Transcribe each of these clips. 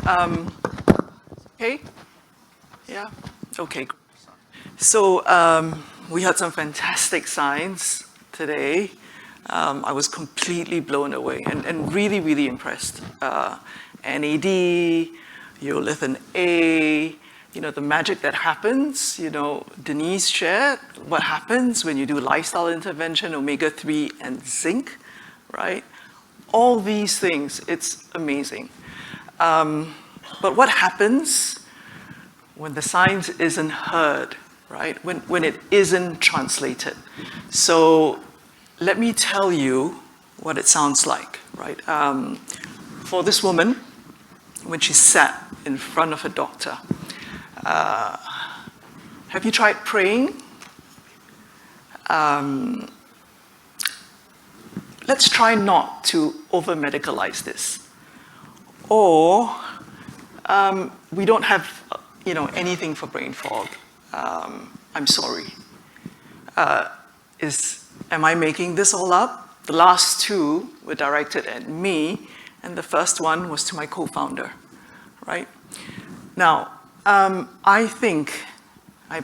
Okay? Yeah? Okay. So we had some fantastic science today. I was completely blown away and really, really impressed. NAD, urolithin A, the magic that happens, Denise shared what happens when you do lifestyle intervention, omega-3 and zinc, right? All these things, it's amazing. But what happens when the science isn't heard, right? When it isn't translated? So let me tell you what it sounds like, right? For this woman, when she sat in front of a doctor, have you tried praying? Let's try not to over-medicalize this. Or we don't have, anything for brain fog. I'm sorry. Am I making this all up? The last two were directed at me, and the first one was to my co-founder, right? Now, I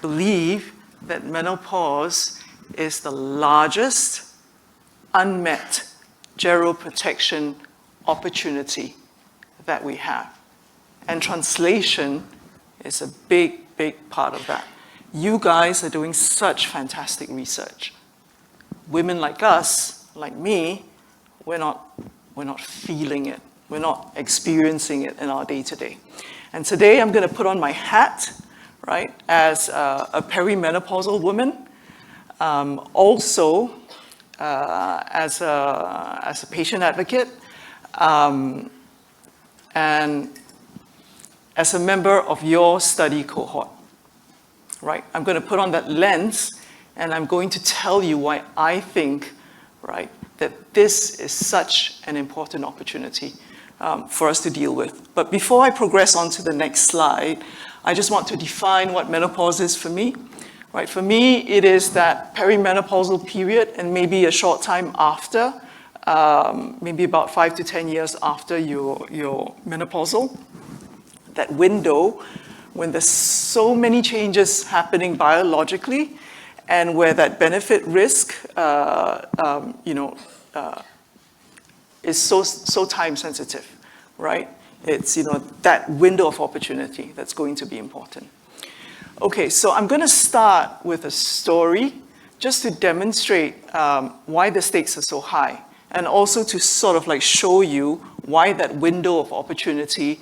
believe that menopause is the largest unmet geroprotection opportunity that we have. And translation is a big, big part of that. You guys are doing such fantastic research. Women like us, like me, we're not feeling it. We're not experiencing it in our day-to-day. And today I'm going to put on my hat, right, as a perimenopausal woman, also as a patient advocate, and as a member of your study cohort, right? I'm going to put on that lens, and I'm going to tell you why I think, right, that this is such an important opportunity for us to deal with. But before I progress on to the next slide, I just want to define what menopause is for me. Right, for me, it is that perimenopausal period, and maybe a short time after, maybe about 5 to 10 years after you're menopausal, that window when there's so many changes happening biologically, and where that benefit risk, is so time sensitive, right? It's that window of opportunity that's going to be important. Okay, so I'm going to start with a story just to demonstrate why the stakes are so high, and also to sort of like show you why that window of opportunity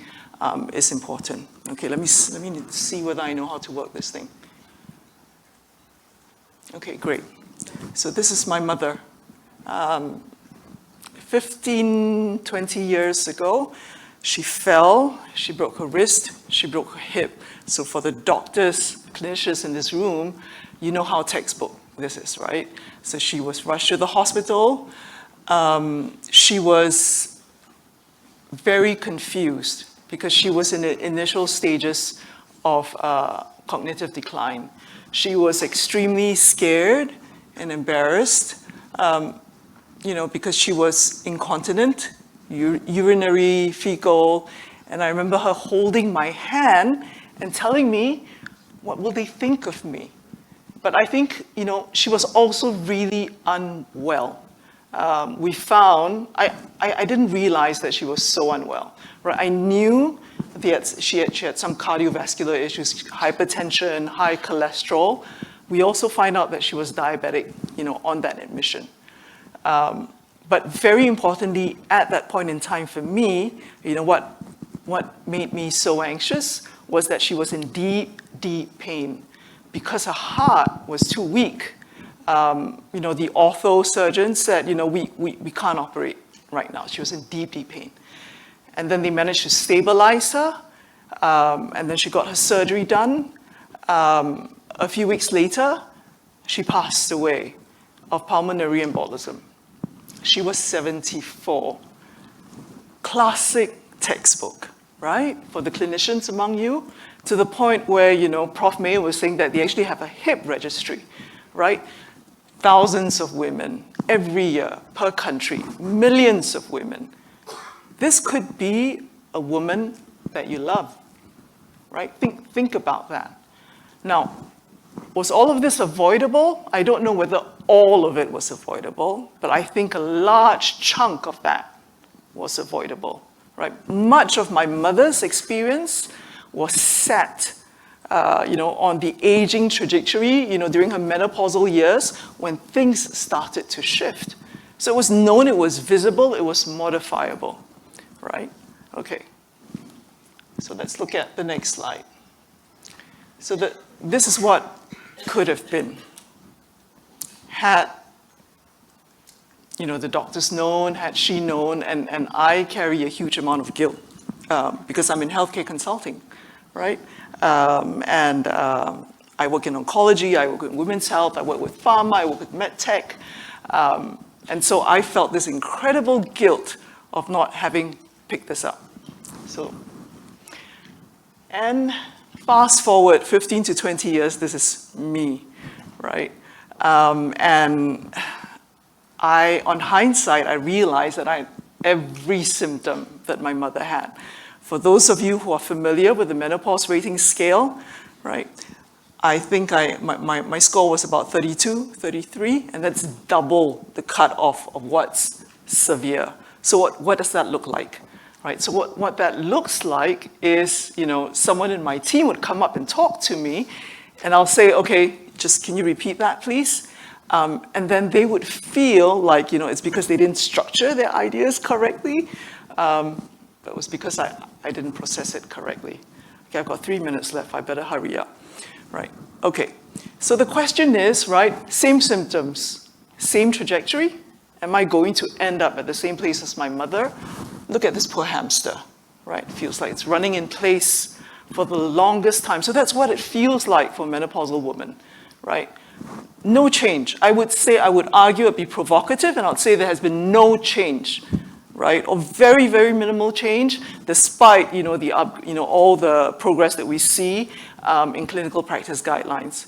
is important. Okay, let me see whether I know how to work this thing. Okay, great. So this is my mother. 15, 20 years ago, she fell, she broke her wrist, she broke her hip. So for the doctors, clinicians in this room, you know how textbook this is, right? So she was rushed to the hospital. She was very confused because she was in the initial stages of cognitive decline. She was extremely scared and embarrassed, because she was incontinent, urinary, fecal, and I remember her holding my hand and telling me, what will they think of me? But I think, she was also really unwell. We found, I didn't realize that she was so unwell, right? I knew that she had some cardiovascular issues, hypertension, high cholesterol. We also find out that she was diabetic, on that admission. But very importantly, at that point in time for me, what made me so anxious was that she was in deep, deep pain because her heart was too weak. The ortho surgeon said, we can't operate right now. She was in deep, deep pain. And then they managed to stabilize her, and then she got her surgery done. A few weeks later, she passed away of pulmonary embolism. She was 74. Classic textbook, right? For the clinicians among you, to the point where, Prof. Mayo was saying that they actually have a hip registry, right? Thousands of women every year per country, millions of women. This could be a woman that you love, right? Think about that. Now, was all of this avoidable? I don't know whether all of it was avoidable, but I think a large chunk of that was avoidable, right? Much of my mother's experience was set on the aging trajectory, during her menopausal years when things started to shift. So it was known, it was visible, it was modifiable, right? Okay. So let's look at the next slide. So this is what could have been. Had, the doctors known, had she known, and I carry a huge amount of guilt because I'm in healthcare consulting, right? I work in oncology, I work in women's health, I work with pharma, I work with med tech. And so I felt this incredible guilt of not having picked this up. And fast forward 15 to 20 years, this is me, right? And on hindsight, I realized that I had every symptom that my mother had. For those of you who are familiar with the menopause rating scale, right, I think my score was about 32, 33, and that's double the cutoff of what's severe. So what does that look like? Right, so what that looks like is, someone in my team would come up and talk to me, and I'll say, okay, just can you repeat that, please? And then they would feel like, it's because they didn't structure their ideas correctly, but it was because I didn't process it correctly. Okay, I've got 3 minutes left, I better hurry up. Right, okay. So the question is, right, same symptoms, same trajectory. Am I going to end up at the same place as my mother? Look at this poor hamster, right? Feels like it's running in place for the longest time. So that's what it feels like for a menopausal woman, right? No change. I would argue it'd be provocative, and I'd say there has been no change, right? Or very, very minimal change, despite, all the progress that we see in clinical practice guidelines.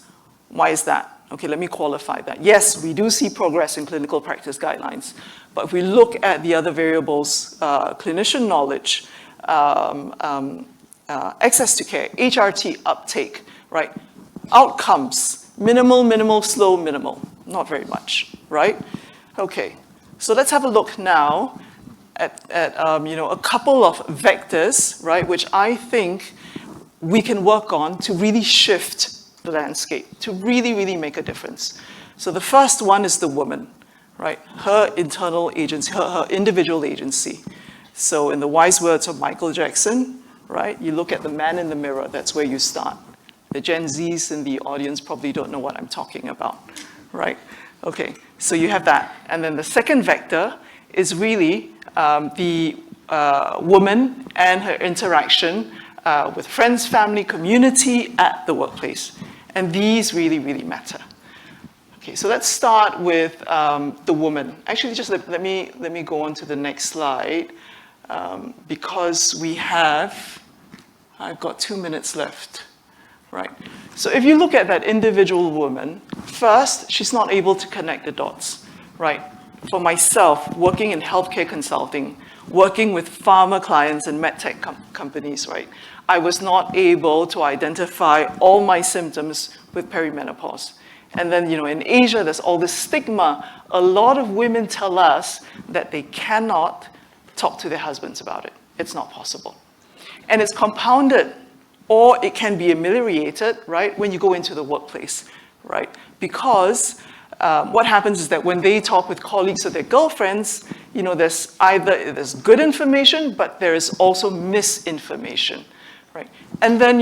Why is that? Okay, let me qualify that. Yes, we do see progress in clinical practice guidelines, but if we look at the other variables, clinician knowledge, access to care, HRT uptake, right? Outcomes, minimal, slow, minimal. Not very much, right? Okay, so let's have a look now at a couple of vectors, right, which I think we can work on to really shift the landscape, to really, really make a difference. So the first one is the woman, right? Her internal agency, her individual agency. So in the wise words of Michael Jackson, right? You look at the man in the mirror, that's where you start. The Gen Zs in the audience probably don't know what I'm talking about, right? Okay, so you have that. And then the second vector is really the woman and her interaction with friends, family, community at the workplace. And these really, really matter. Okay, so let's start with the woman. Actually, just let me go on to the next slide because I've got 2 minutes left, right? So if you look at that individual woman, first, she's not able to connect the dots, right? For myself, working in healthcare consulting, working with pharma clients and medtech companies, right? I was not able to identify all my symptoms with perimenopause. And then, in Asia, there's all this stigma. A lot of women tell us that they cannot talk to their husbands about it. It's not possible. And it's compounded, or it can be ameliorated, right, when you go into the workplace, right? Because what happens is that when they talk with colleagues or their girlfriends, there's good information, but there is also misinformation. Right. And then,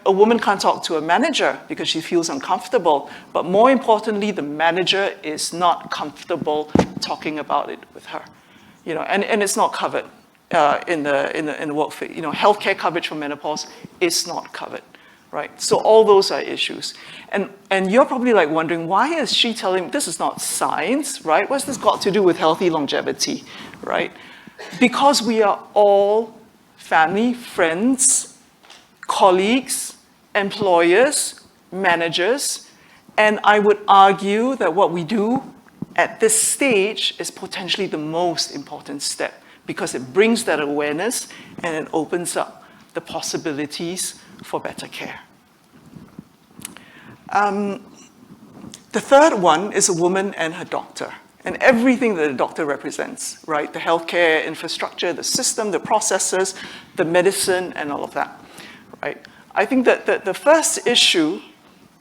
a woman can't talk to a manager because she feels uncomfortable. But more importantly, the manager is not comfortable talking about it with her. And it's not covered in the workplace. Healthcare coverage for menopause is not covered. Right. So all those are issues. And you're probably like wondering, why is she telling this is not science, right? What's this got to do with healthy longevity, right? Because we are all family, friends, colleagues, employers, managers, and I would argue that what we do at this stage is potentially the most important step because it brings that awareness and it opens up the possibilities for better care. The third one is a woman and her doctor, and everything that a doctor represents, right? The healthcare infrastructure, the system, the processes, the medicine, and all of that, right? I think that the first issue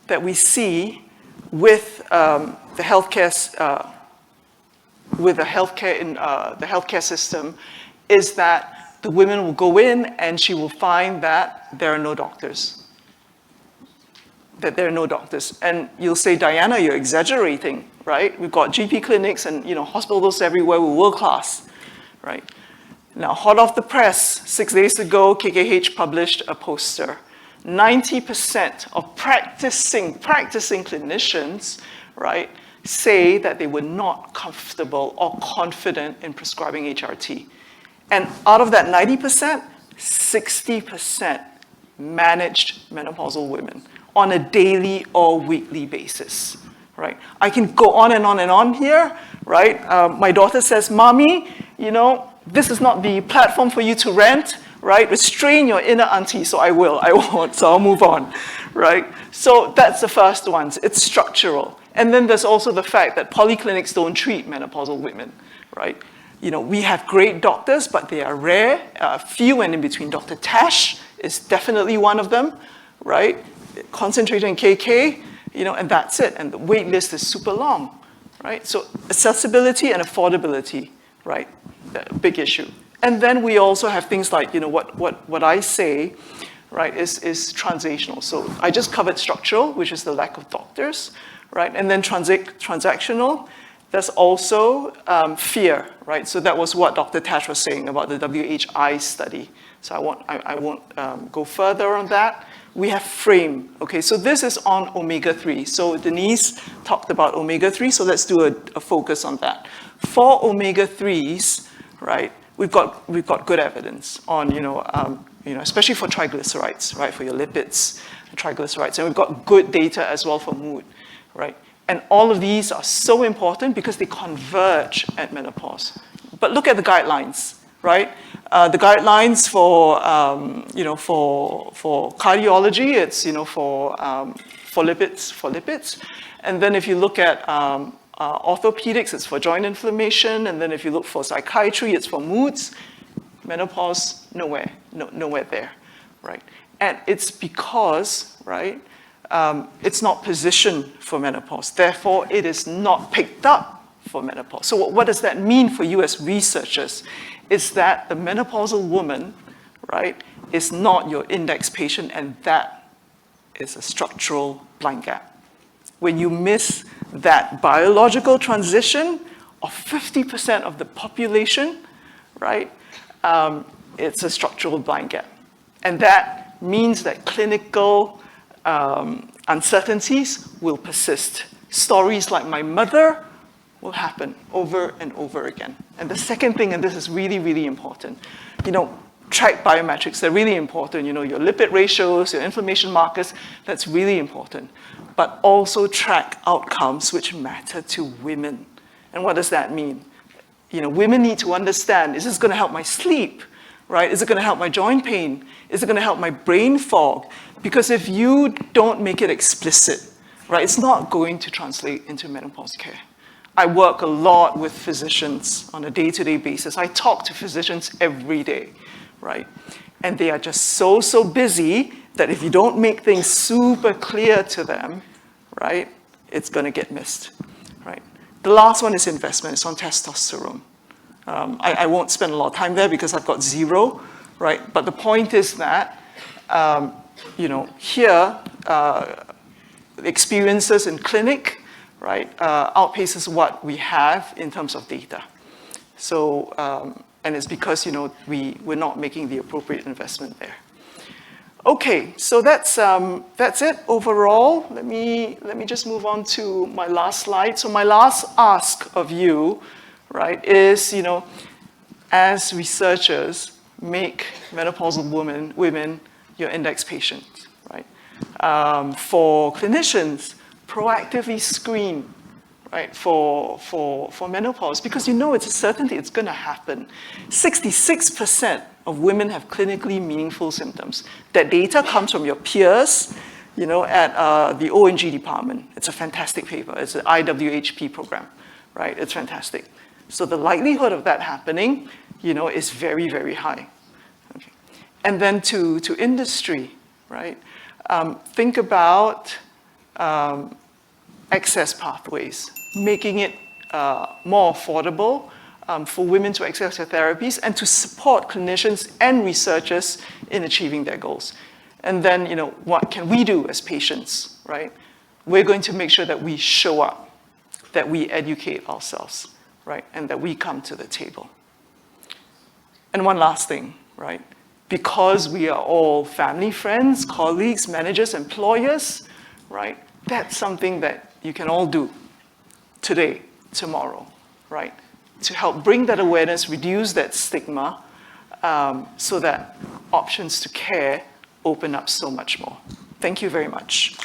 that we see with the healthcare system is that the women will go in and she will find that there are no doctors. And you'll say, Diana, you're exaggerating, right? We've got GP clinics and hospitals everywhere. We're world class, right? Now, hot off the press, 6 days ago, KKH published a poster. 90% of practicing clinicians, right, say that they were not comfortable or confident in prescribing HRT. And out of that 90%, 60% managed menopausal women on a daily or weekly basis, right? I can go on and on and on here, right? My daughter says, Mommy, this is not the platform for you to rant, right? Restrain your inner auntie, so I won't, so I'll move on, right? So that's the first one, it's structural. And then there's also the fact that polyclinics don't treat menopausal women, right? We have great doctors, but they are rare, few and in between. Dr. Tash is definitely one of them, right? Concentrated in KK, and that's it. And the wait list is super long, right? So accessibility and affordability, right? Big issue. And then we also have things like, what I say, right, is translational. So I just covered structural, which is the lack of doctors, right? And then transactional, there's also fear, right? So that was what Dr. Tash was saying about the WHI study. So I won't go further on that. We have frame, okay? So this is on omega-3. So Denise talked about omega-3, so let's do a focus on that. For omega-3s, right, we've got good evidence on, especially for triglycerides, right, for your lipids and triglycerides. And we've got good data as well for mood, right? And all of these are so important because they converge at menopause. But look at the guidelines, right? The guidelines for cardiology, it's, for lipids. And then if you look at orthopedics, it's for joint inflammation. And then if you look for psychiatry, it's for moods. Menopause, nowhere there, right? And it's because, right, it's not positioned for menopause. Therefore, it is not picked up for menopause. So what does that mean for you as researchers? Is that the menopausal woman, right, is not your index patient, and that is a structural blind gap. When you miss that biological transition of 50% of the population, right, it's a structural blind gap. And that means that clinical uncertainties will persist. Stories like my mother will happen over and over again. And the second thing, and this is really, really important, track biometrics, they're really important. Your lipid ratios, your inflammation markers, that's really important. But also track outcomes which matter to women. And what does that mean? Women need to understand, is this gonna help my sleep, right? Is it gonna help my joint pain? Is it gonna help my brain fog? Because if you don't make it explicit, right, it's not going to translate into menopause care. I work a lot with physicians on a day-to-day basis. I talk to physicians every day, right? And they are just so busy that if you don't make things super clear to them, right, it's gonna get missed, right? The last one is investment. It's on testosterone. I won't spend a lot of time there because I've got zero, right? But the point is that, here, experiences in clinic, right, outpaces what we have in terms of data. So, and it's because, we're not making the appropriate investment there. Okay, so that's it overall. Let me just move on to my last slide. So my last ask of you, right, is, as researchers, make menopausal women your index patients, right? For clinicians, proactively screen, right, for menopause, because it's a certainty it's gonna happen. 66% of women have clinically meaningful symptoms. That data comes from your peers, at the O&G department. It's a fantastic paper. It's an IWHP program, right? It's fantastic. So the likelihood of that happening, is very, very high. Okay. And then to industry, right? Think about access pathways, making it more affordable for women to access their therapies and to support clinicians and researchers in achieving their goals. And then, what can we do as patients, right? We're going to make sure that we show up, that we educate ourselves, right? And that we come to the table. And one last thing, right? Because we are all family, friends, colleagues, managers, employers, right? That's something that you can all do today, tomorrow, right? To help bring that awareness, reduce that stigma, so that options to care open up so much more. Thank you very much.